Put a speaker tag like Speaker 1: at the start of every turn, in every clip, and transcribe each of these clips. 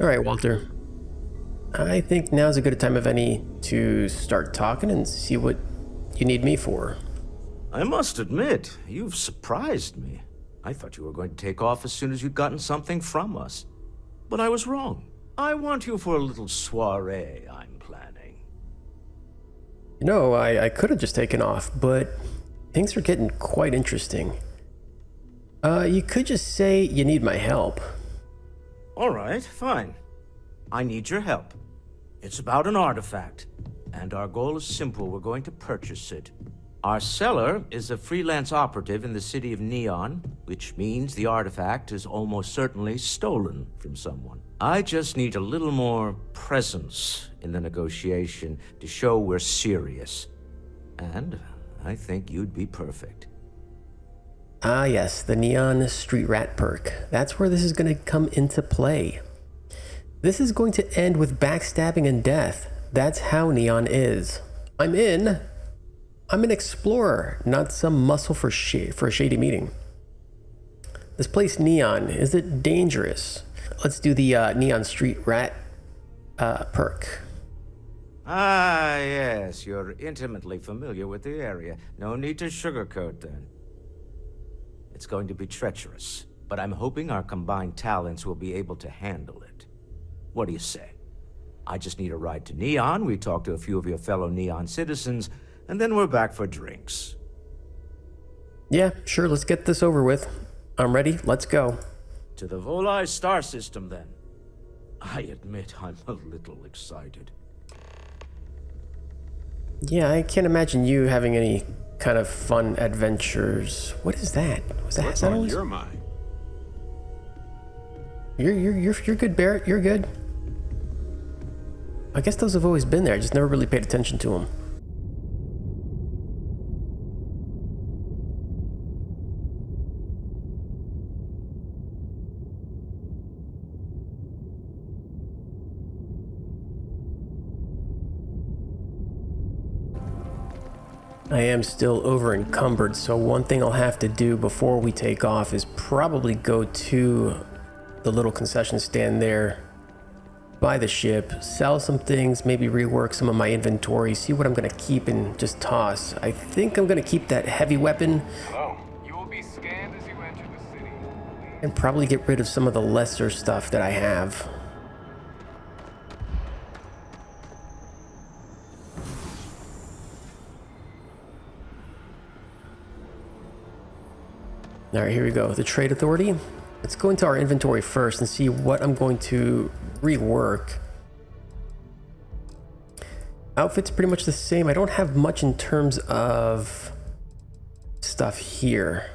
Speaker 1: All right, Walter. I think now's a good time, if any, to start talking and see what you need me for.
Speaker 2: I must admit, you've surprised me. I thought you were going to take off as soon as you'd gotten something from us. But I was wrong. I want you for a little soiree I'm planning.
Speaker 1: You know, I could have just taken off, but things are getting quite interesting. You could just say you need my help.
Speaker 2: All right, fine. I need your help. It's about an artifact, and our goal is simple. We're going to purchase it. Our seller is a freelance operative in the city of Neon, which means the artifact is almost certainly stolen from someone. I just need a little more presence in the negotiation to show we're serious. And I think you'd be perfect.
Speaker 1: Ah yes, the Neon Street Rat perk. That's where this is going to come into play. This is going to end with backstabbing and death. That's how Neon is. I'm an explorer, not some muscle for a shady meeting. This place, Neon, is it dangerous? Let's do the Neon Street Rat perk.
Speaker 2: Ah, yes, you're intimately familiar with the area. No need to sugarcoat then. It's going to be treacherous, but I'm hoping our combined talents will be able to handle it. What do you say? I just need a ride to Neon, we talk to a few of your fellow Neon citizens, and then we're back for drinks.
Speaker 1: Yeah, sure, let's get this over with. I'm ready, let's go.
Speaker 2: To the Volai star system, then. I admit I'm a little excited.
Speaker 1: Yeah, I can't imagine you having any kind of fun adventures. What is that? Was that
Speaker 3: What's on your mind?
Speaker 1: You're good, Barrett. You're good. I guess those have always been there. I just never really paid attention to them. I am still over encumbered, so one thing I'll have to do before we take off is probably go to the little concession stand there by the ship, sell some things, maybe rework some of my inventory, see what I'm going to keep and just toss. I think I'm going to keep that heavy weapon.
Speaker 3: Hello. You will be scanned as you enter the city.
Speaker 1: And probably get rid of some of the lesser stuff that I have. All right, here we go. The Trade Authority. Let's go into our inventory first and see what I'm going to rework. Outfit's pretty much the same. I don't have much in terms of stuff here,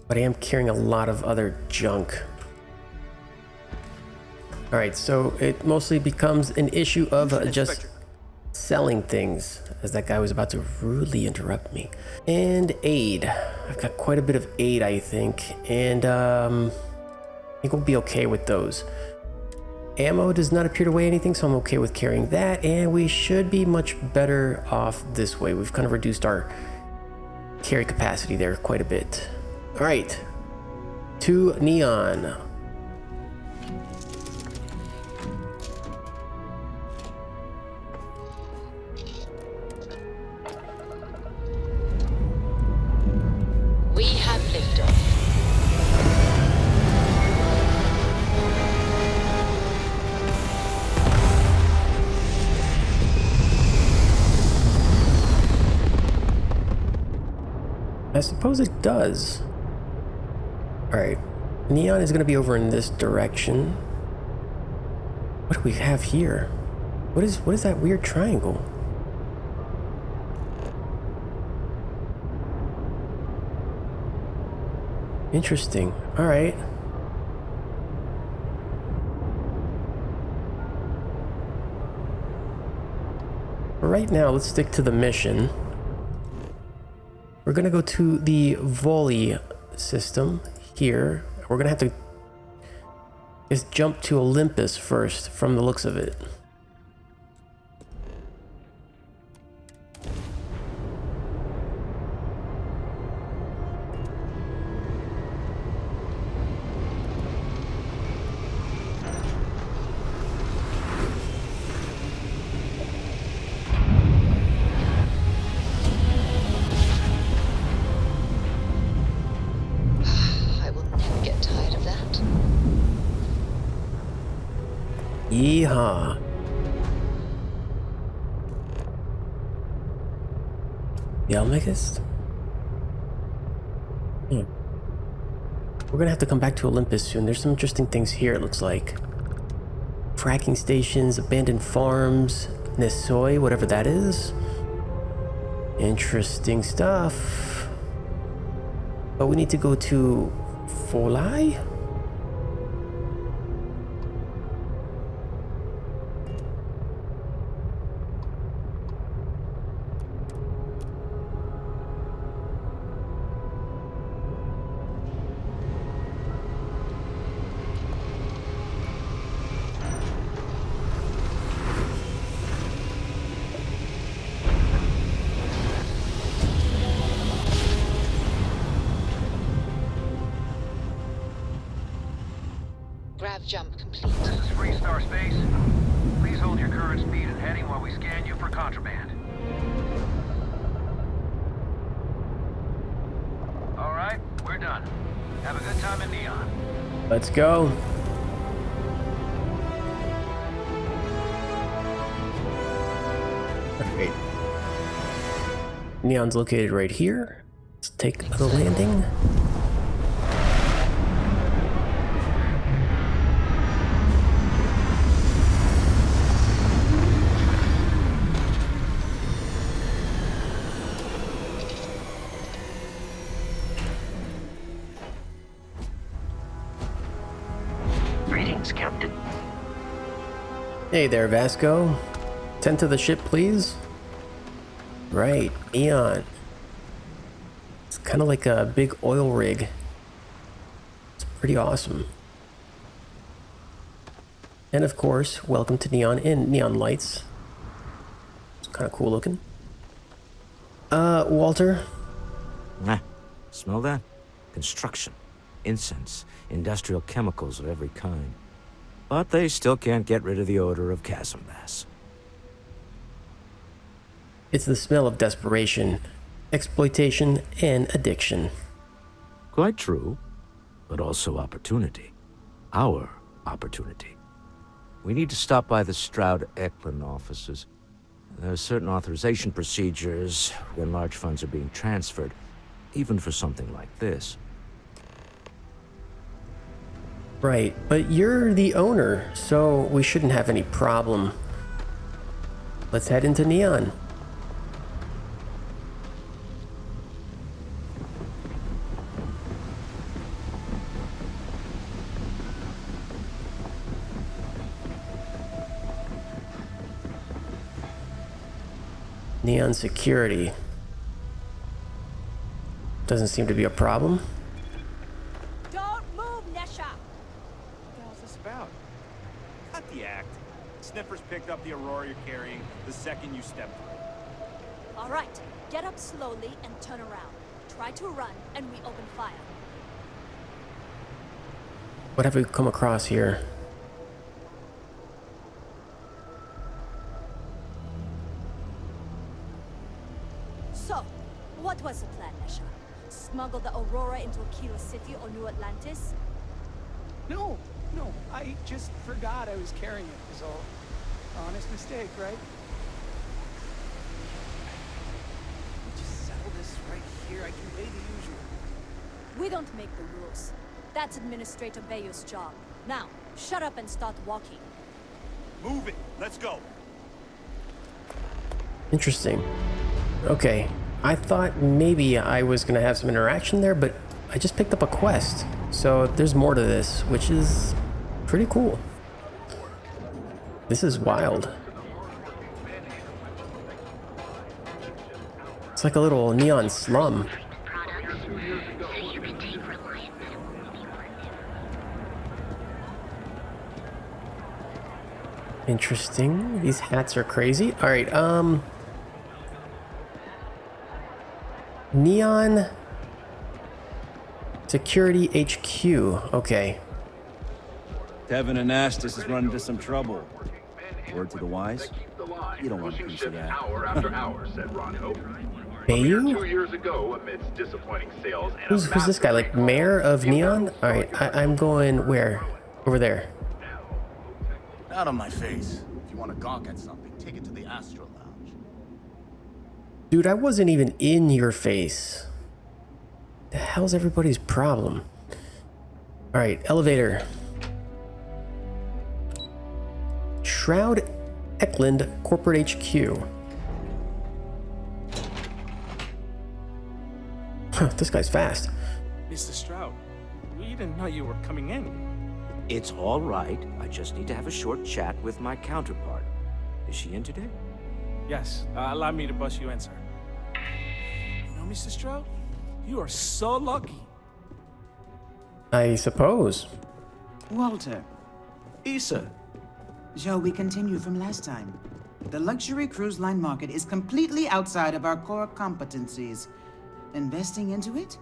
Speaker 1: but I am carrying a lot of other junk. All right, so it mostly becomes an issue of just selling things, as that guy was about to rudely interrupt me. And aid. I've got quite a bit of aid, I think, and I think we'll be okay with those. Ammo does not appear to weigh anything, so I'm okay with carrying that, and we should be much better off this way. We've kind of reduced our carry capacity there quite a bit. All right, to Neon.
Speaker 4: We have liftoff.
Speaker 1: I suppose it does. All right, Neon is going to be over in this direction. What do we have here? What is that weird triangle? Interesting. All right. For right now, let's stick to the mission. We're gonna go to the volley system here. We're gonna have to just jump to Olympus first, from the looks of it. Yeehaw. The AM EST? We're gonna have to come back to Olympus soon. There's some interesting things here, it looks like. Fracking stations, abandoned farms, Nesoi, whatever that is. Interesting stuff. But we need to go to Folai?
Speaker 4: Grav jump complete.
Speaker 5: This is Freestar Space. Please hold your current speed and heading while we scan you for contraband. All right, we're done. Have a good time in Neon.
Speaker 1: Let's go. Okay. Neon's located right here. Let's take the landing.
Speaker 5: Greetings, Captain.
Speaker 1: Hey there, Vasco. Tend to the ship, please. Right, Neon. It's kind of like a big oil rig. It's pretty awesome. And of course, welcome to Neon in neon lights. It's kind of cool looking. Walter.
Speaker 2: Nah, smell that? Construction, incense, industrial chemicals of every kind. But they still can't get rid of the odor of chasm bass.
Speaker 1: It's the smell of desperation, exploitation, and addiction.
Speaker 2: Quite true, but also opportunity. Our opportunity. We need to stop by the Stroud-Eklund offices. There are certain authorization procedures when large funds are being transferred, even for something like this.
Speaker 1: Right, but you're the owner, so we shouldn't have any problem. Let's head into Neon. Neon security. Doesn't seem to be a problem.
Speaker 6: Don't move, Nesha!
Speaker 7: What the hell's this about? Cut the act. Sniffers picked up the Aurora you're carrying the second you stepped through.
Speaker 6: All right, get up slowly and turn around. Try to run, and we open fire.
Speaker 1: What have we come across here?
Speaker 6: So, what was the plan, Nesha? Smuggle the Aurora into Aquila City or New Atlantis?
Speaker 8: No, I just forgot I was carrying it, is all. Honest mistake, right? Just settle this right here. I can pay the usual.
Speaker 6: We don't make the rules. That's Administrator Bayou's job. Now, shut up and start walking.
Speaker 7: Move it. Let's go.
Speaker 1: Interesting. Okay, I thought maybe I was gonna have some interaction there, but I just picked up a quest. So there's more to this, which is pretty cool. This is wild. It's like a little neon slum. Interesting. These hats are crazy. All right, Neon Security HQ. Okay.
Speaker 9: Tevin and Astus is running into some trouble. Word to the wise? You don't want a piece of that.
Speaker 3: Hour after hour, said Ronco.
Speaker 1: Bayou?
Speaker 3: 2 years ago, amidst disappointing sales and
Speaker 1: Who's this guy? Like mayor of Neon? All right, I'm going where? Over there.
Speaker 10: Out of my face. If you want to gawk at something, take it to the Astro Lounge.
Speaker 1: Dude, I wasn't even in your face. The hell's everybody's problem? Alright, elevator. Shroud Eklund Corporate HQ. Huh, this guy's fast.
Speaker 7: Mr. Stroud, we didn't know you were coming in.
Speaker 2: It's all right. I just need to have a short chat with my counterpart. Is she in today?
Speaker 7: Yes, allow me to bust you in, sir. You know, Mr. Stroud, you are so lucky.
Speaker 1: I suppose.
Speaker 11: Walter,
Speaker 2: Issa.
Speaker 11: shall we continue from last time? The luxury cruise line market is completely outside of our core competencies. Investing into it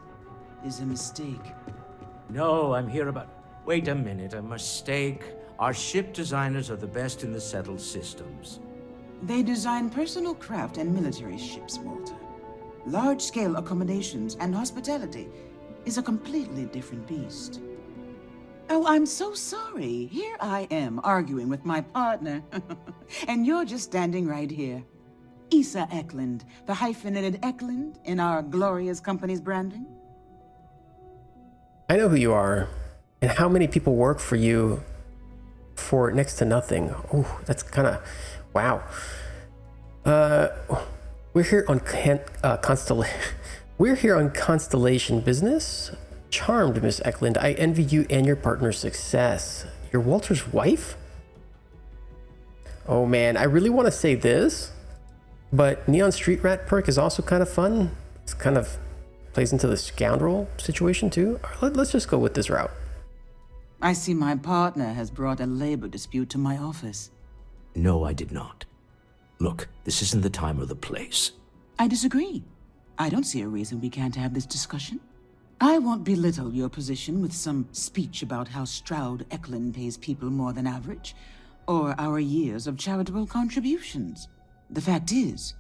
Speaker 11: is a mistake.
Speaker 2: No, I'm here about... Wait a minute, a mistake. Our ship designers are the best in the settled systems.
Speaker 11: They design personal craft and military ships, Walter. Large-scale accommodations and hospitality is a completely different beast. Oh, I'm so sorry. Here I am arguing with my partner. And you're just standing right here. Issa Eklund, the hyphenated Eklund in our glorious company's branding.
Speaker 1: I know who you are, and how many people work for you for next to nothing. Oh, that's kind of... Wow. We're here on We're here on Constellation Business. Charmed, Miss Eklund. I envy you and your partner's success. You're Walter's wife? Oh man, I really want to say this, but Neon Street Rat perk is also kind of fun. It's kind of plays into the scoundrel situation too. Let's just go with this route.
Speaker 11: I see my partner has brought a labor dispute to my office.
Speaker 2: No, I did not. Look, this isn't the time or the place.
Speaker 11: I disagree. I don't see a reason we can't have this discussion. I won't belittle your position with some speech about how Stroud Eklund pays people more than average, or our years of charitable contributions. The fact is,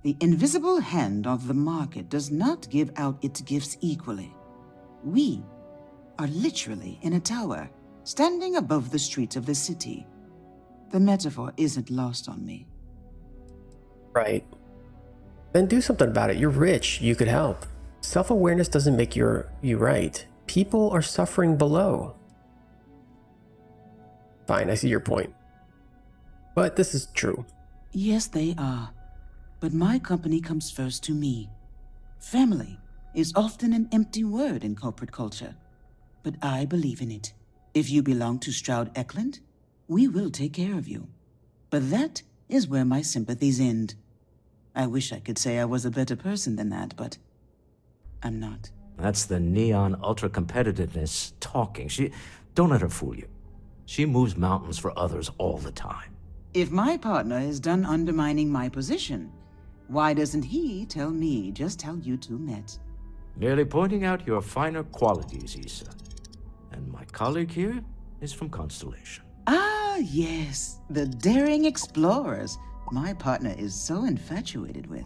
Speaker 11: the invisible hand of the market does not give out its gifts equally. We are literally in a tower, standing above the streets of the city. The metaphor isn't lost on me.
Speaker 1: Right. Then do something about it. You're rich. You could help. Self-awareness doesn't make you right. People are suffering below. Fine, I see your point. But this is true.
Speaker 11: Yes, they are. But my company comes first to me. Family is often an empty word in corporate culture. But I believe in it. If you belong to Stroud Eklund, we will take care of you. But that is where my sympathies end. I wish I could say I was a better person than that, but I'm not.
Speaker 2: That's the neon ultra-competitiveness talking. Don't let her fool you. She moves mountains for others all the time.
Speaker 11: If my partner is done undermining my position, why doesn't he tell me just how you two met?
Speaker 2: Merely pointing out your finer qualities, Issa. And my colleague here is from Constellation.
Speaker 11: Ah, yes, the daring explorers my partner is so infatuated with.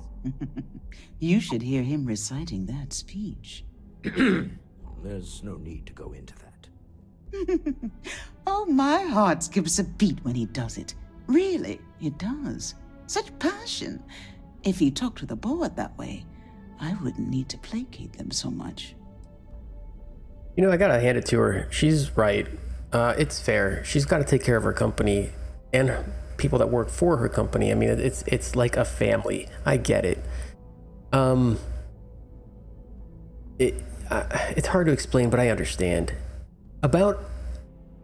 Speaker 11: You should hear him reciting that speech.
Speaker 2: There's no need to go into that.
Speaker 11: Oh, my heart skips a beat when he does it. Really, it does. Such passion. If he talked to the board that way, I wouldn't need to placate them so much.
Speaker 1: You know, I gotta hand it to her. She's right. It's fair. She's got to take care of her company and people that work for her company. I mean, it's like a family. I get it. It's hard to explain, but I understand. About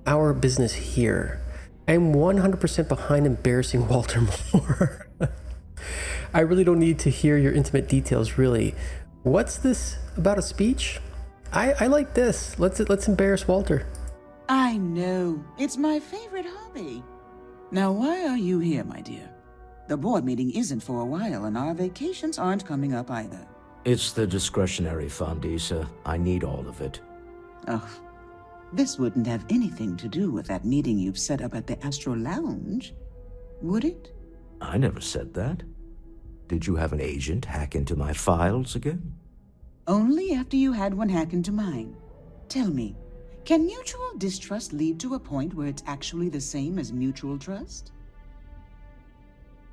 Speaker 1: our business here, I'm 100% behind embarrassing Walter Moore. I really don't need to hear your intimate details, really. What's this about a speech? I like this. Let's embarrass Walter.
Speaker 11: I know. It's my favorite hobby. Now, why are you here, my dear? The board meeting isn't for a while, and our vacations aren't coming up either.
Speaker 2: It's the discretionary fund, Issa. I need all of it.
Speaker 11: Oh, this wouldn't have anything to do with that meeting you've set up at the Astro Lounge, would it?
Speaker 2: I never said that. Did you have an agent hack into my files again?
Speaker 11: Only after you had one hack into mine. Tell me, Can mutual distrust lead to a point where it's actually the same as mutual trust?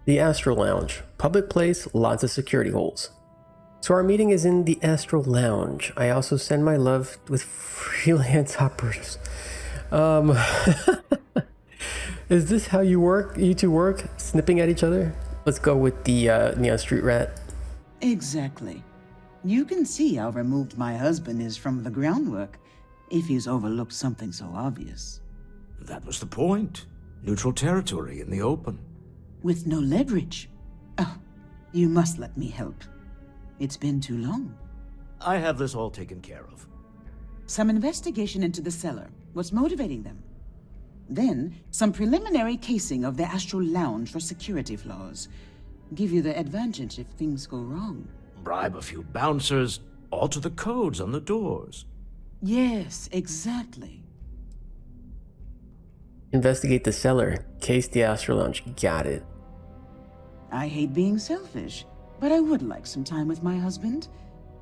Speaker 1: The Astral Lounge. Public place, lots of security holes. So our meeting is in the Astral Lounge. I also send my love with freelance operatives. Is this how you two work? Snipping at each other? Let's go with the Neon Street Rat.
Speaker 11: Exactly. You can see how removed my husband is from the groundwork, if he's overlooked something so obvious.
Speaker 2: That was the point. Neutral territory in the open.
Speaker 11: With no leverage. Oh, you must let me help. It's been too long.
Speaker 2: I have this all taken care of.
Speaker 11: Some investigation into the cellar. What's motivating them? Then, some preliminary casing of the Astral Lounge for security flaws. Give you the advantage if things go wrong.
Speaker 2: Bribe a few bouncers, alter the codes on the doors.
Speaker 11: Yes, exactly.
Speaker 1: Investigate the cellar. Case the Astral Lounge. Got it.
Speaker 11: I hate being selfish, but I would like some time with my husband.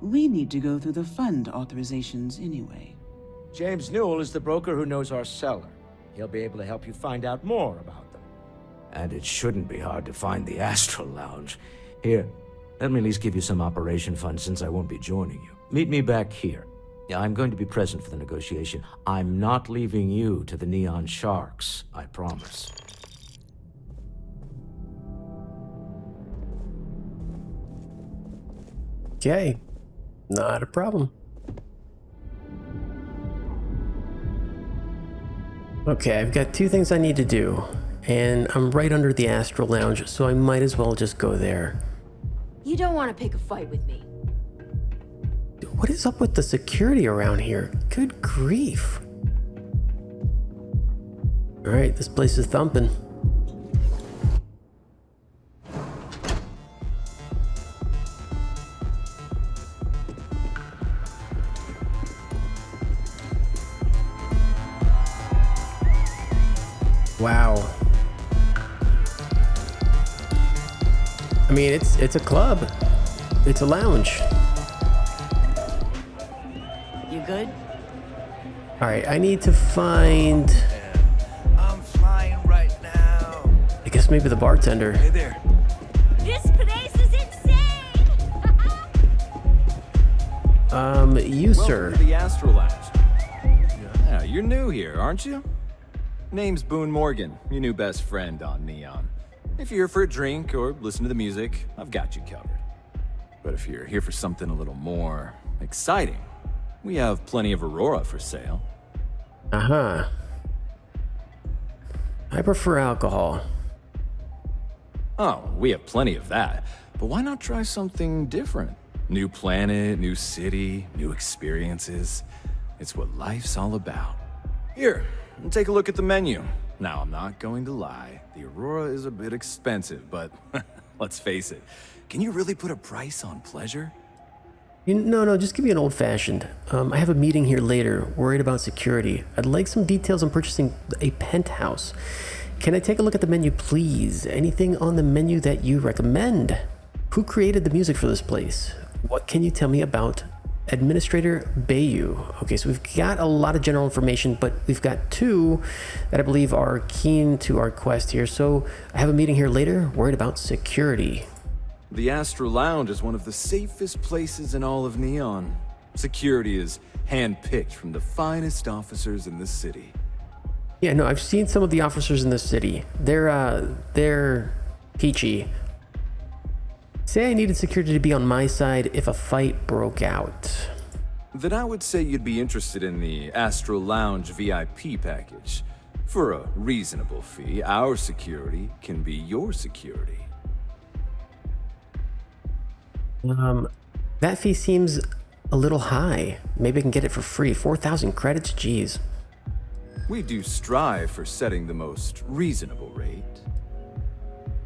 Speaker 11: We need to go through the fund authorizations anyway.
Speaker 2: James Newell is the broker who knows our cellar. He'll be able to help you find out more about them. And it shouldn't be hard to find the Astral Lounge. Here, let me at least give you some operation funds since I won't be joining you. Meet me back here. I'm going to be present for the negotiation. I'm not leaving you to the Neon Sharks, I promise.
Speaker 1: Okay, not a problem. Okay, I've got two things I need to do, and I'm right under the Astral Lounge, so I might as well just go there.
Speaker 6: You don't want to pick a fight with me.
Speaker 1: What is up with the security around here? Good grief. Alright, this place is thumping. Wow. I mean, it's a club. It's a lounge.
Speaker 11: You good?
Speaker 1: All right, I need to find.
Speaker 12: I'm flying right now.
Speaker 1: I guess maybe the bartender.
Speaker 12: Hey there.
Speaker 6: This place is insane!
Speaker 1: You, sir.
Speaker 9: Welcome to the Astral Lounge. Yeah, you're new here, aren't you? Name's Boone Morgan, your new best friend on Neon. If you're here for a drink or listen to the music, I've got you covered. But if you're here for something a little more exciting, we have plenty of Aurora for sale.
Speaker 1: Uh-huh. I prefer alcohol.
Speaker 9: Oh, we have plenty of that. But why not try something different? New planet, new city, new experiences. It's what life's all about. Here, take a look at the menu. Now, I'm not going to lie. The Aurora is a bit expensive, but let's face it. Can you really put a price on pleasure?
Speaker 1: No, just give me an old-fashioned. I have a meeting here later, worried about security. I'd like some details on purchasing a penthouse. Can I take a look at the menu, please? Anything on the menu that you recommend? Who created the music for this place? What can you tell me about Administrator Bayou? Okay, so we've got a lot of general information, but we've got two that I believe are keen to our quest here. So I have a meeting here later, worried about security.
Speaker 9: The Astral Lounge is one of the safest places in all of Neon. Security is handpicked from the finest officers in the city.
Speaker 1: Yeah, no, I've seen some of the officers in the city. They're peachy. Say I needed security to be on my side if a fight broke out.
Speaker 9: Then I would say you'd be interested in the Astral Lounge VIP package. For a reasonable fee, our security can be your security.
Speaker 1: That fee seems a little high. Maybe I can get it for free. 4,000 credits? Jeez.
Speaker 9: We do strive for setting the most reasonable rate.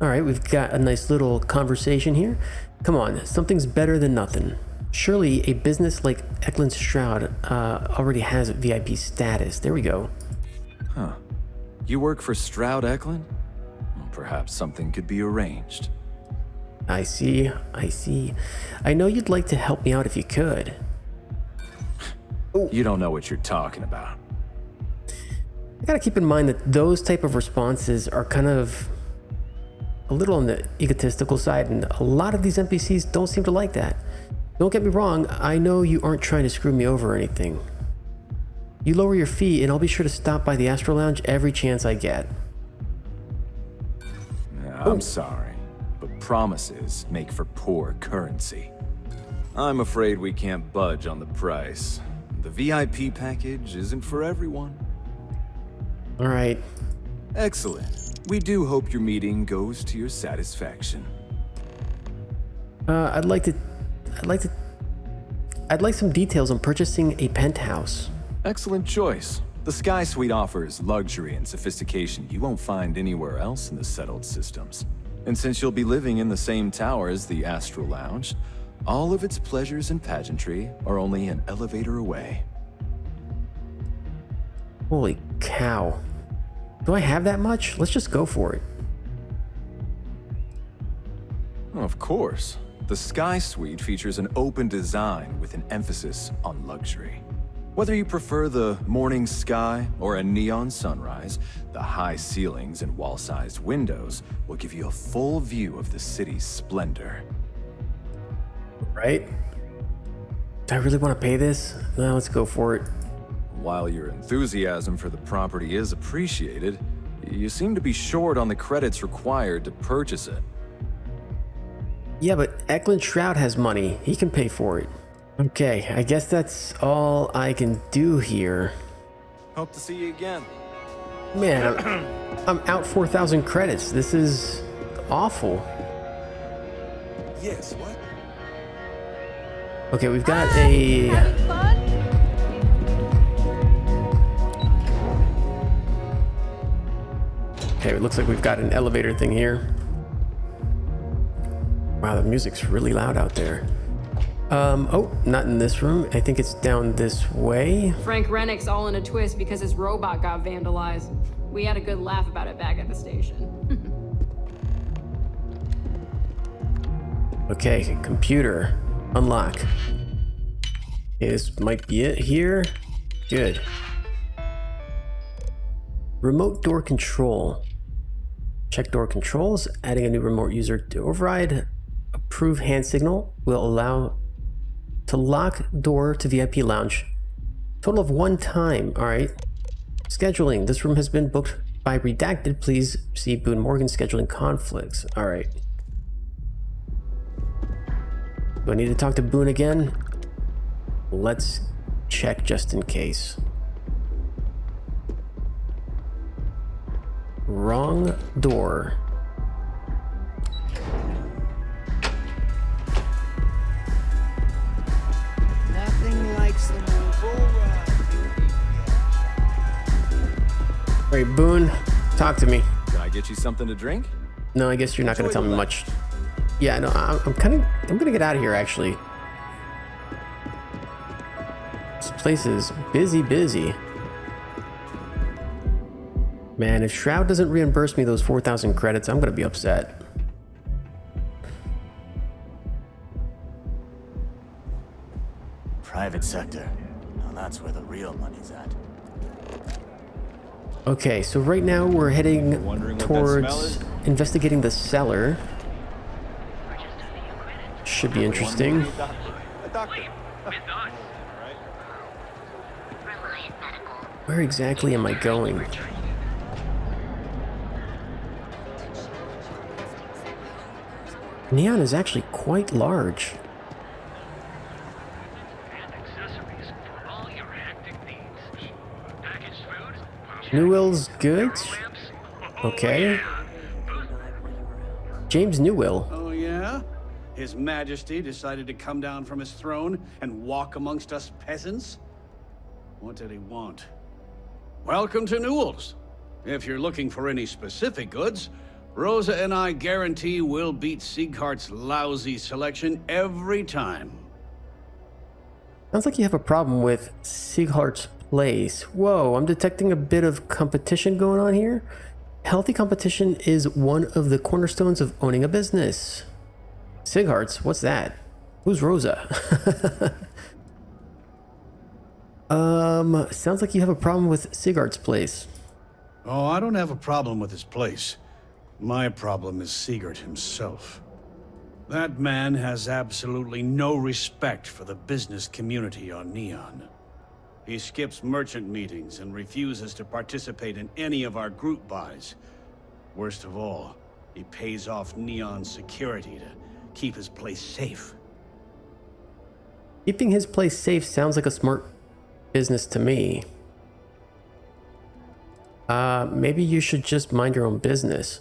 Speaker 1: All right, we've got a nice little conversation here. Come on, something's better than nothing. Surely a business like Eklund Stroud already has VIP status. There we go.
Speaker 9: Huh. You work for Stroud Eklund? Well, perhaps something could be arranged.
Speaker 1: I see. I know you'd like to help me out if you could.
Speaker 9: You don't know what you're talking about.
Speaker 1: Gotta keep in mind that those type of responses are kind of a little on the egotistical side, and a lot of these NPCs don't seem to like that. Don't get me wrong, I know you aren't trying to screw me over or anything. You lower your fee and I'll be sure to stop by the Astro Lounge every chance I get.
Speaker 9: I'm sorry, but promises make for poor currency. I'm afraid we can't budge on the price. The VIP package isn't for everyone.
Speaker 1: All right.
Speaker 9: Excellent. We do hope your meeting goes to your satisfaction.
Speaker 1: I'd like some details on purchasing a penthouse.
Speaker 9: Excellent choice. The Sky Suite offers luxury and sophistication you won't find anywhere else in the settled systems. And since you'll be living in the same tower as the Astral Lounge, all of its pleasures and pageantry are only an elevator away.
Speaker 1: Holy cow. Do I have that much? Let's just go for it.
Speaker 9: Of course. The Sky Suite features an open design with an emphasis on luxury. Whether you prefer the morning sky or a neon sunrise, the high ceilings and wall-sized windows will give you a full view of the city's splendor.
Speaker 1: Right? Do I really want to pay this? No, let's go for it.
Speaker 9: While your enthusiasm for the property is appreciated, you seem to be short on the credits required to purchase it.
Speaker 1: Yeah, but Eklund Shroud has money. He can pay for it. Okay, I guess that's all I can do here.
Speaker 9: Hope to see you again.
Speaker 1: Man, I'm out 4,000 credits. This is awful.
Speaker 12: Yes, what?
Speaker 1: Okay, we've got a... Okay, it looks like we've got an elevator thing here. Wow, the music's really loud out there. Oh, not in this room. I think it's down this way.
Speaker 13: Frank Rennick's all in a twist because his robot got vandalized. We had a good laugh about it back at the station.
Speaker 1: Okay, computer. Unlock. Okay, this might be it here. Good. Remote door control. Check door controls. Adding a new remote user to override. Approve hand signal will allow to lock door to VIP lounge. Total of 1 time. All right. Scheduling. This room has been booked by redacted. Please see Boone Morgan scheduling conflicts. All right. Do I need to talk to Boone again? Let's check just in case. Wrong door.
Speaker 12: Nothing likes the move
Speaker 1: All right, Boone, talk to me.
Speaker 9: Can I get you something to drink?
Speaker 1: No, I guess you're not going to tell me much. Yeah, no, I'm gonna get out of here, actually. This place is busy. Man, if Shroud doesn't reimburse me those 4,000 credits, I'm gonna be upset.
Speaker 10: Private sector. Now that's where the real money's at.
Speaker 1: Okay, so right now we're heading towards investigating the cellar. Should be interesting. Where exactly am I going? Neon is actually quite large. Newell's goods? Okay. James Newell.
Speaker 14: Oh, yeah? His Majesty decided to come down from his throne and walk amongst us peasants? What did he want? Welcome to Newell's. If you're looking for any specific goods, Rosa and I guarantee we'll beat Sieghart's lousy selection every time.
Speaker 1: Sounds like you have a problem with Sieghart's place. Whoa, I'm detecting a bit of competition going on here. Healthy competition is one of the cornerstones of owning a business. Sieghart's? What's that? Who's Rosa?
Speaker 14: Uh,
Speaker 1: Sounds like you have a problem with Sieghart's place.
Speaker 14: Oh, I don't have a problem with his place. My problem is Sigurd himself. That man has absolutely no respect for the business community on Neon. He skips merchant meetings and refuses to participate in any of our group buys. Worst of all, he pays off Neon's security to keep his place safe.
Speaker 1: Keeping his place safe sounds like a smart business to me. Maybe you should just mind your own business.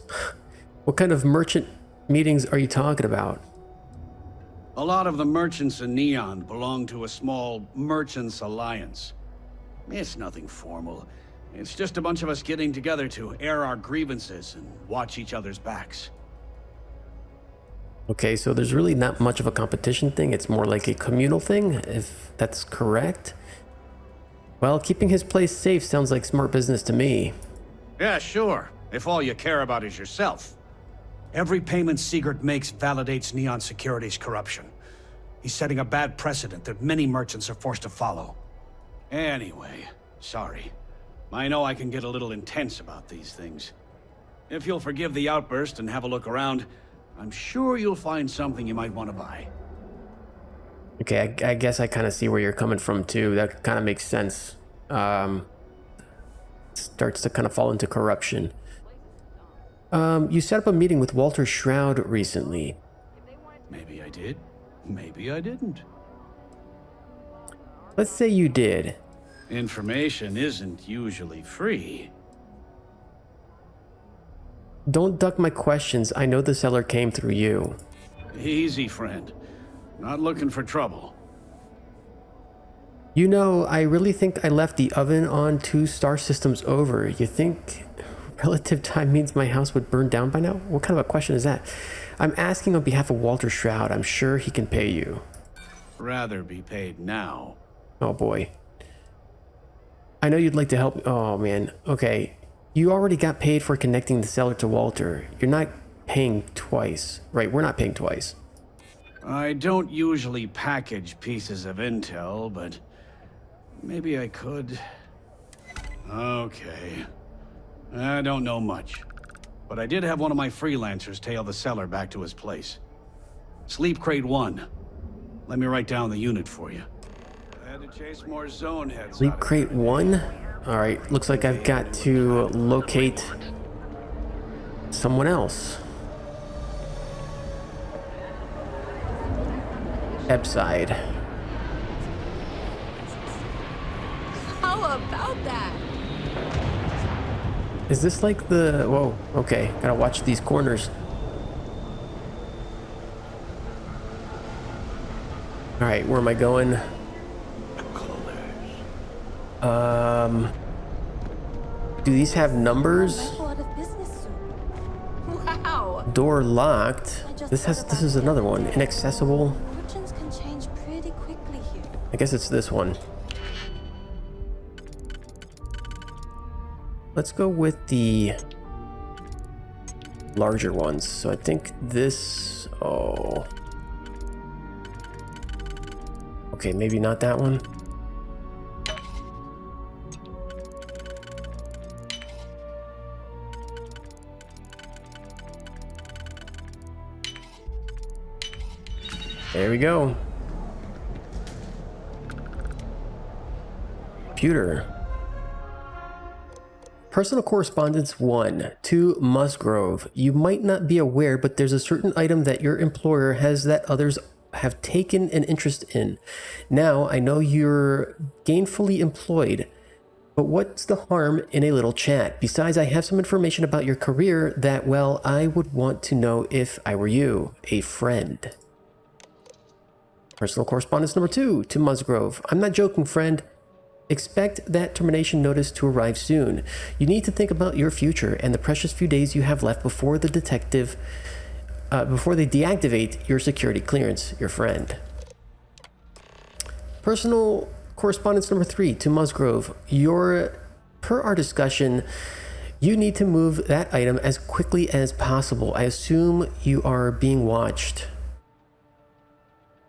Speaker 1: What kind of merchant meetings are you talking about?
Speaker 14: A lot of the merchants in Neon belong to a small merchants alliance. It's nothing formal. It's just a bunch of us getting together to air our grievances and watch each other's backs.
Speaker 1: Okay, so there's really not much of a competition thing. It's more like a communal thing, if that's correct. Well, keeping his place safe sounds like smart business to me.
Speaker 14: Yeah, sure. If all you care about is yourself. Every payment Sigurd makes validates Neon Security's corruption. He's setting a bad precedent that many merchants are forced to follow. Anyway, sorry. I know I can get a little intense about these things. If you'll forgive the outburst and have a look around, I'm sure you'll find something you might want to buy.
Speaker 1: Okay, I guess I kind of see where you're coming from too. That kind of makes sense. Starts to kind of fall into corruption. You set up a meeting with Walter Shroud recently.
Speaker 14: Maybe I did. Maybe I didn't.
Speaker 1: Let's say you did.
Speaker 14: Information isn't usually free.
Speaker 1: Don't duck my questions. I know the seller came through you.
Speaker 14: Easy, friend. Not looking for trouble.
Speaker 1: You know, I really think I left the oven on 2 star systems over. You think relative time means my house would burn down by now? What kind of a question is that? I'm asking on behalf of Walter Shroud. I'm sure he can pay you.
Speaker 14: Rather be paid now.
Speaker 1: Oh boy. I know you'd like to help. Oh man. Okay. You already got paid for connecting the seller to Walter. You're not paying twice. Right, we're not paying twice.
Speaker 14: I don't usually package pieces of intel, but maybe I could. Okay. I don't know much, but I did have one of my freelancers tail the seller back to his place. Sleep Crate 1. Let me write down the unit for you. I had to chase more zone heads.
Speaker 1: Sleep Crate 1? Alright, looks like I've got to locate someone else. Epside.
Speaker 6: How about that?
Speaker 1: Is this like the... Whoa, okay. Gotta watch these corners. Alright, where am I going? Do these have numbers?
Speaker 6: Wow.
Speaker 1: Door locked. This is another one. Inaccessible.
Speaker 6: Fortunes can change pretty quickly here.
Speaker 1: I guess it's this one. Let's go with the larger ones. So I think this... Oh. Okay, maybe not that one. There we go. Computer. Personal correspondence 1 to Musgrove. You might not be aware, but there's a certain item that your employer has that others have taken an interest in. Now, I know you're gainfully employed, but what's the harm in a little chat? Besides, I have some information about your career that, well, I would want to know if I were you, a friend. Personal correspondence number 2 to Musgrove. I'm not joking, friend. Expect that termination notice to arrive soon. You need to think about your future and the precious few days you have left before the detective, before they deactivate your security clearance, your friend. Personal correspondence number 3 to Musgrove. Per our discussion, you need to move that item as quickly as possible. I assume you are being watched.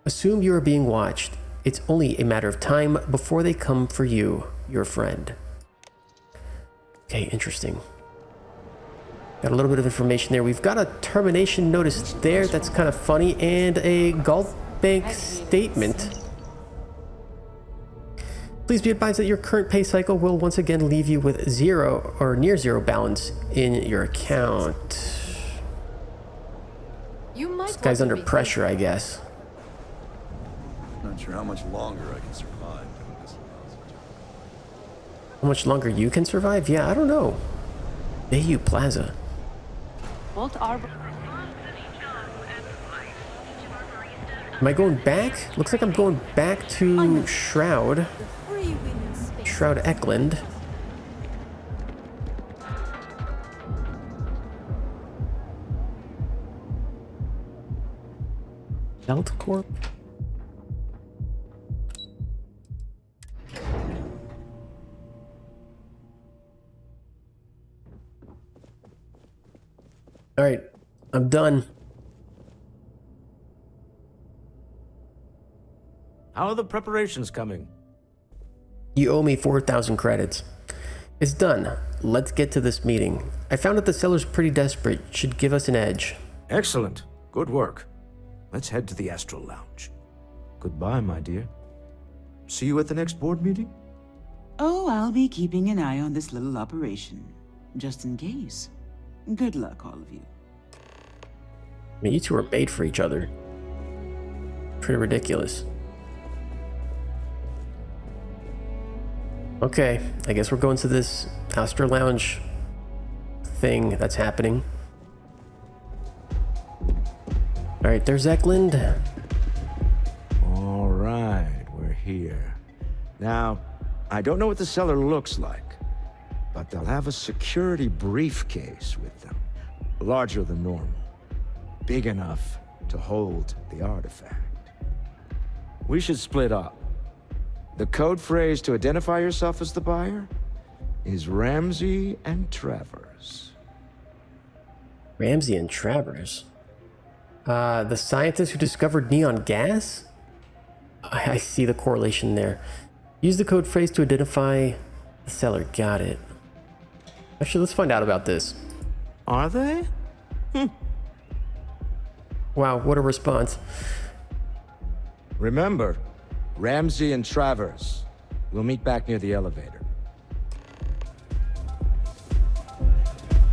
Speaker 1: Assume you are being watched. It's only a matter of time before they come for you, your friend. Okay, interesting. Got a little bit of information there. We've got a termination notice there. That's kind of funny. And a Gulf Bank statement. Please be advised that your current pay cycle will once again leave you with zero or near zero balance in your account. This guy's under pressure, I guess.
Speaker 10: Not sure how much longer I can survive doing this.
Speaker 1: How much longer you can survive? Yeah, I don't know. Bayou Plaza. Am I going back? Looks like I'm going back to Shroud. Shroud Eklund. Delta Corp? All right, I'm done.
Speaker 2: How are the preparations coming?
Speaker 1: You owe me 4,000 credits. It's done. Let's get to this meeting. I found that the seller's pretty desperate. Should give us an edge.
Speaker 2: Excellent. Good work. Let's head to the Astral Lounge. Goodbye, my dear. See you at the next board meeting?
Speaker 11: Oh, I'll be keeping an eye on this little operation, just in case. Good luck, all of you.
Speaker 1: I mean, you two are made for each other. Pretty ridiculous. Okay, I guess we're going to this Astral Lounge thing that's happening. All right, there's Eklund.
Speaker 2: All right, we're here. Now, I don't know what the cellar looks like, but they'll have a security briefcase with them, larger than normal, big enough to hold the artifact. We should split up. The code phrase to identify yourself as the buyer is Ramsey and Travers.
Speaker 1: Ramsey and Travers? The scientist who discovered neon gas? I see the correlation there. Use the code phrase to identify the seller. Got it. Actually, let's find out about this.
Speaker 2: Are they?
Speaker 1: Wow, what a response.
Speaker 2: Remember, Ramsey and Travers. We'll meet back near the elevator.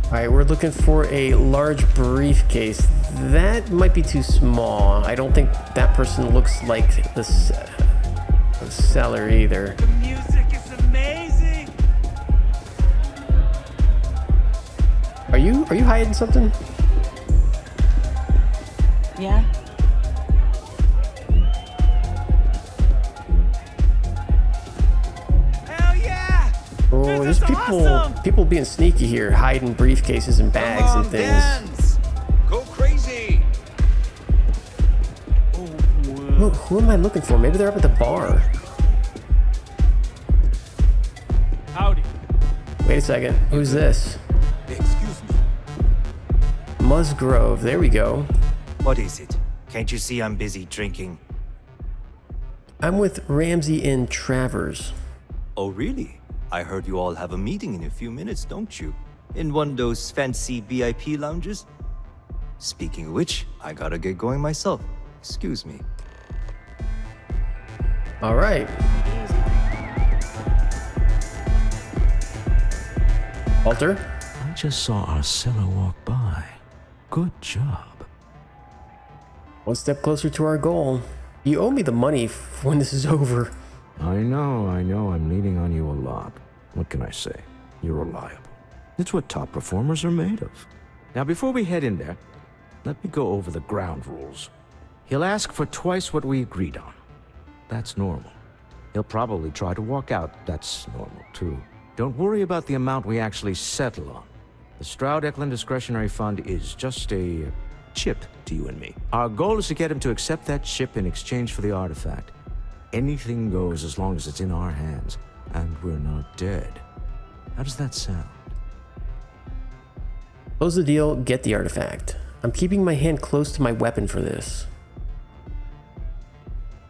Speaker 1: All right, we're looking for a large briefcase. That might be too small. I don't think that person looks like the seller either.
Speaker 15: The music is amazing.
Speaker 1: Are you hiding something?
Speaker 11: Yeah?
Speaker 15: Hell yeah!
Speaker 1: Oh, there's people being sneaky here, hiding briefcases and bags and things.
Speaker 15: Dance. Go crazy.
Speaker 1: Who am I looking for? Maybe they're up at the bar.
Speaker 15: Howdy.
Speaker 1: Wait a second. Who's this?
Speaker 15: Excuse me.
Speaker 1: Musgrove. There we go.
Speaker 16: What is it? Can't you see I'm busy drinking?
Speaker 1: I'm with Ramsey and Travers.
Speaker 16: Oh, really? I heard you all have a meeting in a few minutes, don't you? In one of those fancy VIP lounges? Speaking of which, I gotta get going myself. Excuse me.
Speaker 1: All right. Walter?
Speaker 2: I just saw our seller walk by. Good job.
Speaker 1: One step closer to our goal. You owe me the money when this is over.
Speaker 2: I know. I'm leaning on you a lot. What can I say? You're reliable. It's what top performers are made of. Now, before we head in there, let me go over the ground rules. He'll ask for twice what we agreed on. That's normal. He'll probably try to walk out. That's normal, too. Don't worry about the amount we actually settle on. The Stroud Eklund Discretionary Fund is just a chip to you and me. Our goal is to get him to accept that chip in exchange for the artifact. Anything goes as long as it's in our hands, and we're not dead. How does that sound?
Speaker 1: Close the deal, get the artifact. I'm keeping my hand close to my weapon for this.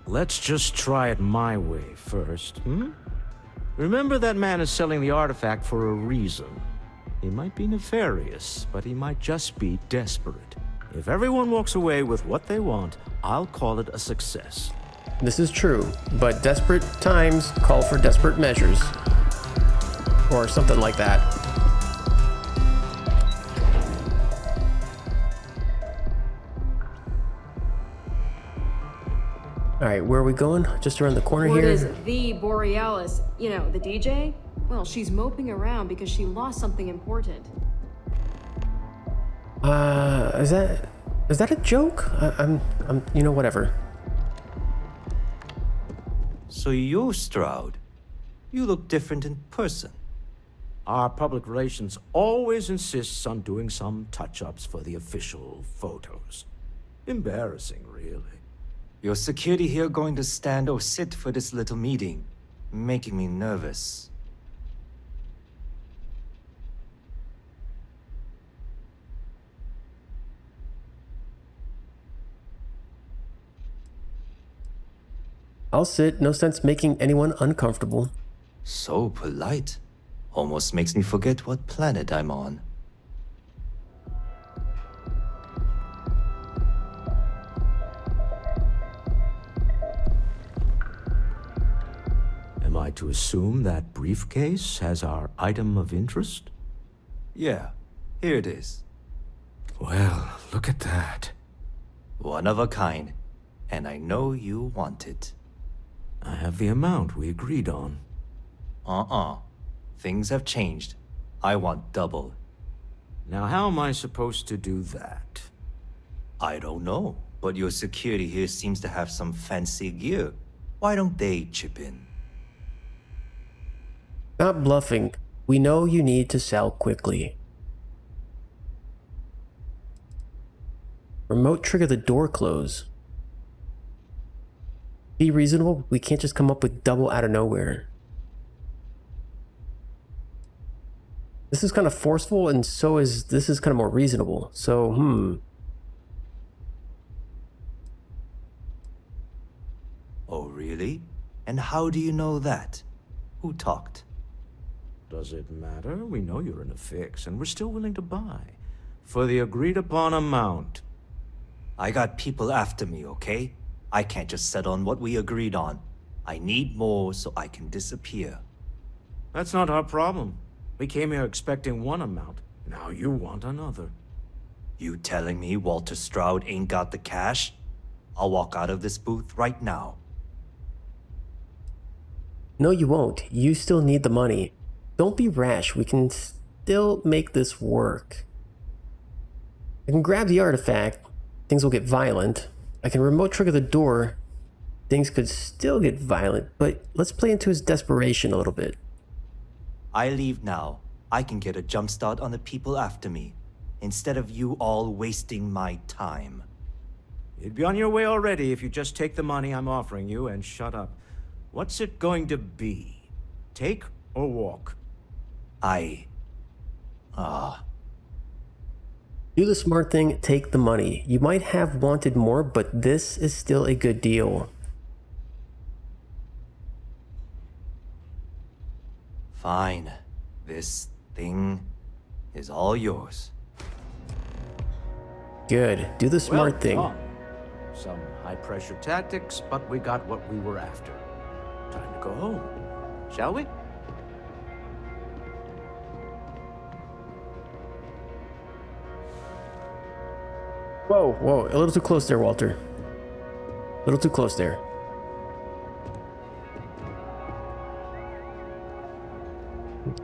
Speaker 2: Let's just try it my way first, Remember, that man is selling the artifact for a reason. He might be nefarious, but he might just be desperate. If everyone walks away with what they want, I'll call it a success.
Speaker 1: This is true, but desperate times call for desperate measures. Or something like that. Alright, where are we going? Just around the corner
Speaker 13: Word
Speaker 1: here?
Speaker 13: is the Borealis, you know, the DJ? Well, she's moping around because she lost something important.
Speaker 1: Is that a joke? I'm, you know, whatever.
Speaker 16: So you're Stroud. You look different in person.
Speaker 2: Our public relations always insists on doing some touch-ups for the official photos. Embarrassing, really.
Speaker 16: Your security here going to stand or sit for this little meeting, making me nervous.
Speaker 1: I'll sit, no sense making anyone uncomfortable.
Speaker 16: So polite. Almost makes me forget what planet I'm on.
Speaker 2: Am I to assume that briefcase has our item of interest?
Speaker 16: Yeah, here it is.
Speaker 2: Well, look at that.
Speaker 16: One of a kind, and I know you want it.
Speaker 2: I have the amount we agreed on.
Speaker 16: Things have changed. I want double.
Speaker 2: Now, how am I supposed to do that?
Speaker 16: I don't know, but your security here seems to have some fancy gear. Why don't they chip in?
Speaker 1: Not bluffing. We know you need to sell quickly. Remote trigger the door close. Be reasonable. We can't just come up with double out of nowhere. This is kind of forceful, and so is this is kind of more reasonable. So,
Speaker 16: Oh, really? And how do you know that? Who talked?
Speaker 2: Does it matter? We know you're in a fix, and we're still willing to buy. For the agreed-upon amount.
Speaker 16: I got people after me, okay? I can't just settle on what we agreed on. I need more so I can disappear.
Speaker 2: That's not our problem. We came here expecting one amount. Now you want another.
Speaker 16: You telling me Walter Stroud ain't got the cash? I'll walk out of this booth right now.
Speaker 1: no, you won't. You still need the money. Don't be rash. We can still make this work. I can grab the artifact. Things will get violent. I can remote trigger the door. Things could still get violent, but let's play into his desperation a little bit.
Speaker 16: I leave now. I can get a jump start on the people after me, instead of you all wasting my time.
Speaker 2: You'd be on your way already if you just take the money I'm offering you and shut up. What's it going to be? Take or walk?
Speaker 1: Do the smart thing, take the money. You might have wanted more, but this is still a good deal.
Speaker 16: Fine. This thing is all yours.
Speaker 1: Good. Do the smart thing.
Speaker 2: Done. Some high-pressure tactics, but we got what we were after. Time to go home, shall we?
Speaker 1: Whoa, whoa, a little too close there, Walter. A little too close there.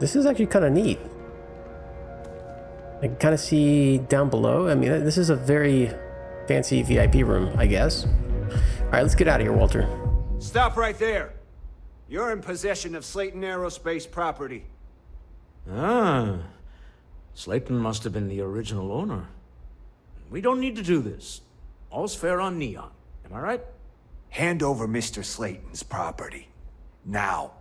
Speaker 1: This is actually kind of neat. I can kind of see down below. I mean, this is a very fancy VIP room, I guess. All right, let's get out of here, Walter.
Speaker 7: Stop right there. You're in possession of Slayton Aerospace property.
Speaker 2: Ah, Slayton must have been the original owner. We don't need to do this. All's fair on Neon. Am I right?
Speaker 15: Hand over Mr. Slayton's property. Now.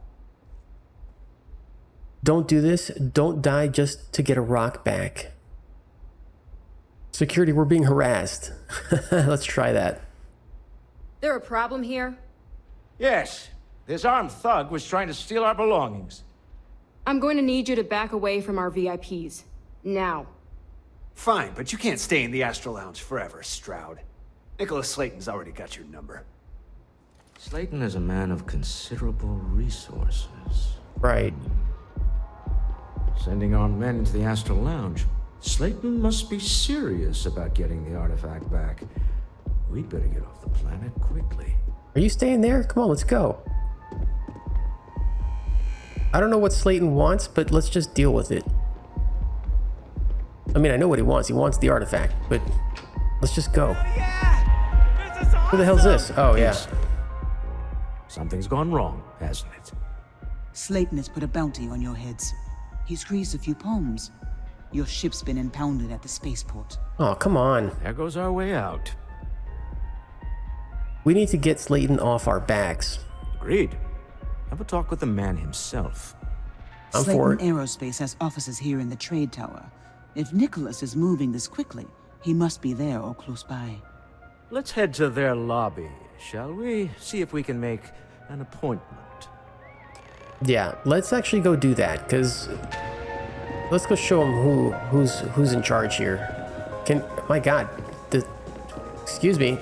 Speaker 1: Don't do this. Don't die just to get a rock back. Security, we're being harassed. Let's try that.
Speaker 13: There a problem here?
Speaker 7: Yes.
Speaker 2: This armed thug was trying to steal our belongings.
Speaker 13: I'm going to need you to back away from our VIPs. Now.
Speaker 15: Fine, but you can't stay in the Astral Lounge forever, Stroud. Nicholas Slayton's already got your number.
Speaker 2: Slayton is a man of considerable resources.
Speaker 1: Right.
Speaker 2: Sending armed men into the Astral Lounge. Slayton must be serious about getting the artifact back. We'd better get off the planet quickly.
Speaker 1: Are you staying there? Come on, let's go. I don't know what Slayton wants, but let's just deal with it. I mean, I know what he wants. He wants the artifact, but let's just go. Who the hell's this? Oh, yeah.
Speaker 2: Something's gone wrong, hasn't it?
Speaker 11: Slayton has put a bounty on your heads. He's greased a few palms. Your ship's been impounded at the spaceport.
Speaker 1: Oh, come on.
Speaker 2: There goes our way out.
Speaker 1: We need to get Slayton off our backs.
Speaker 2: Agreed. Have a talk with the man himself.
Speaker 1: I'm
Speaker 11: Slayton
Speaker 1: for it.
Speaker 11: Aerospace has offices here in the trade tower. If Nicholas is moving this quickly, he must be there or close by.
Speaker 2: Let's head to their lobby, shall we? See if we can make an appointment.
Speaker 1: Yeah, let's actually go do that, because let's go show him who's in charge here. My God, excuse me.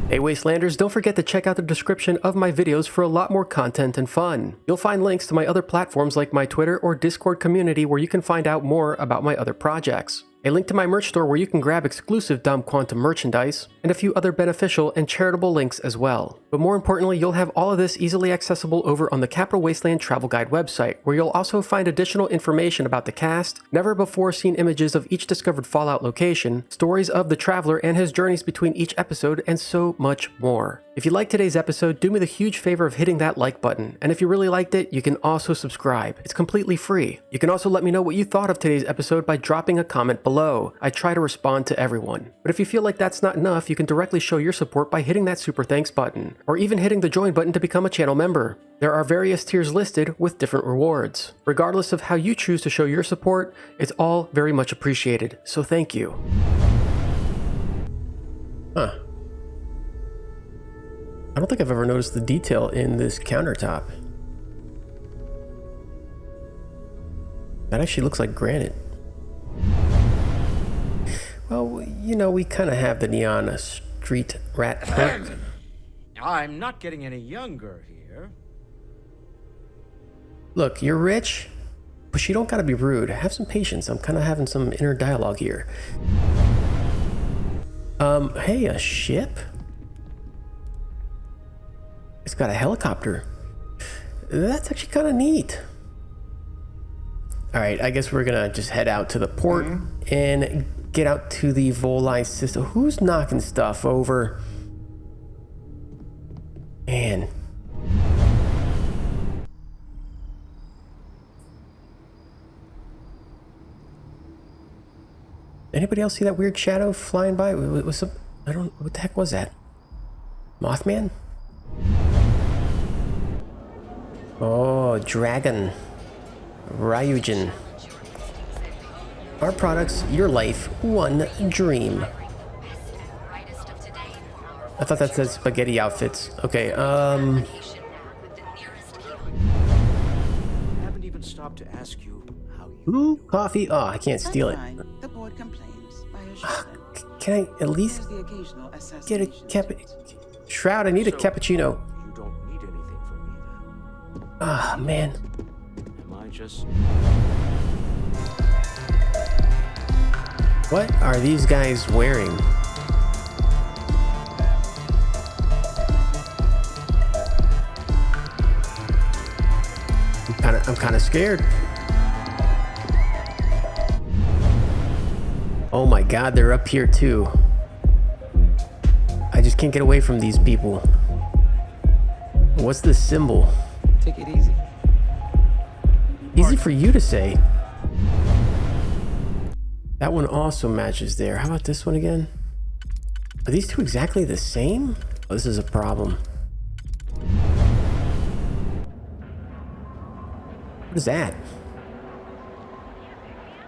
Speaker 1: Hey Wastelanders, don't forget to check out the description of my videos for a lot more content and fun. You'll find links to my other platforms like my Twitter or Discord community where you can find out more about my other projects. A link to my merch store where you can grab exclusive Dumb Quantum merchandise, and a few other beneficial and charitable links as well. But more importantly, you'll have all of this easily accessible over on the Capital Wasteland Travel Guide website, where you'll also find additional information about the cast, never before seen images of each discovered Fallout location, stories of the traveler and his journeys between each episode, and so much more. If you liked today's episode, do me the huge favor of hitting that like button, and if you really liked it, you can also subscribe. It's completely free. You can also let me know what you thought of today's episode by dropping a comment below. I try to respond to everyone. But if you feel like that's not enough, you can directly show your support by hitting that super thanks button, or even hitting the join button to become a channel member. There are various tiers listed with different rewards. Regardless of how you choose to show your support, it's all very much appreciated, so thank you. Huh. I don't think I've ever noticed the detail in this countertop. That actually looks like granite. Well, you know, we kind of have the neon street rat.
Speaker 2: I'm not getting any younger here.
Speaker 1: Look, you're rich, but you don't gotta be rude. Have some patience. I'm kind of having some inner dialogue here. Hey, a ship? It's got a helicopter. That's actually kind of neat. All right, I guess we're gonna just head out to the port and get out to the Voli system. Who's knocking stuff over? Man. Anybody else see that weird shadow flying by? What the heck was that? Mothman? Oh, dragon. Ryujin. Our products, your life, one dream. I thought that said spaghetti outfits. Okay,
Speaker 2: Haven't even stopped to ask you how you.
Speaker 1: Ooh, coffee. Oh, I can't steal it.
Speaker 11: The board complains.
Speaker 1: Can I at least get a Shroud, I need a cappuccino.
Speaker 2: You don't need anything from me then.
Speaker 1: Ah, man.
Speaker 2: Am I just...
Speaker 1: What are these guys wearing? I'm kind of scared. Oh my God, they're up here too. I just can't get away from these people. What's this symbol?
Speaker 12: Take it easy.
Speaker 1: Easy for you to say. That one also matches there. How about this one again? Are these two exactly the same? Oh, this is a problem. What is that?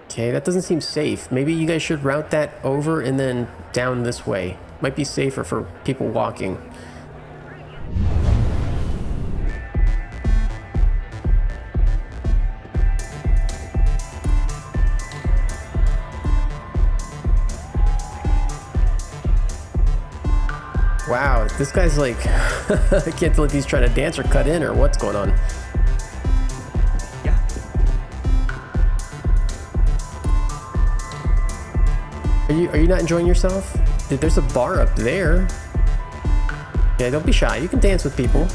Speaker 1: Okay, that doesn't seem safe. Maybe you guys should route that over and then down this way. Might be safer for people walking. Wow, this guy's like, I can't tell if he's trying to dance or cut in or what's going on.
Speaker 15: Yeah.
Speaker 1: Are you not enjoying yourself? Dude, there's a bar up there. Yeah, don't be shy. You can dance with people.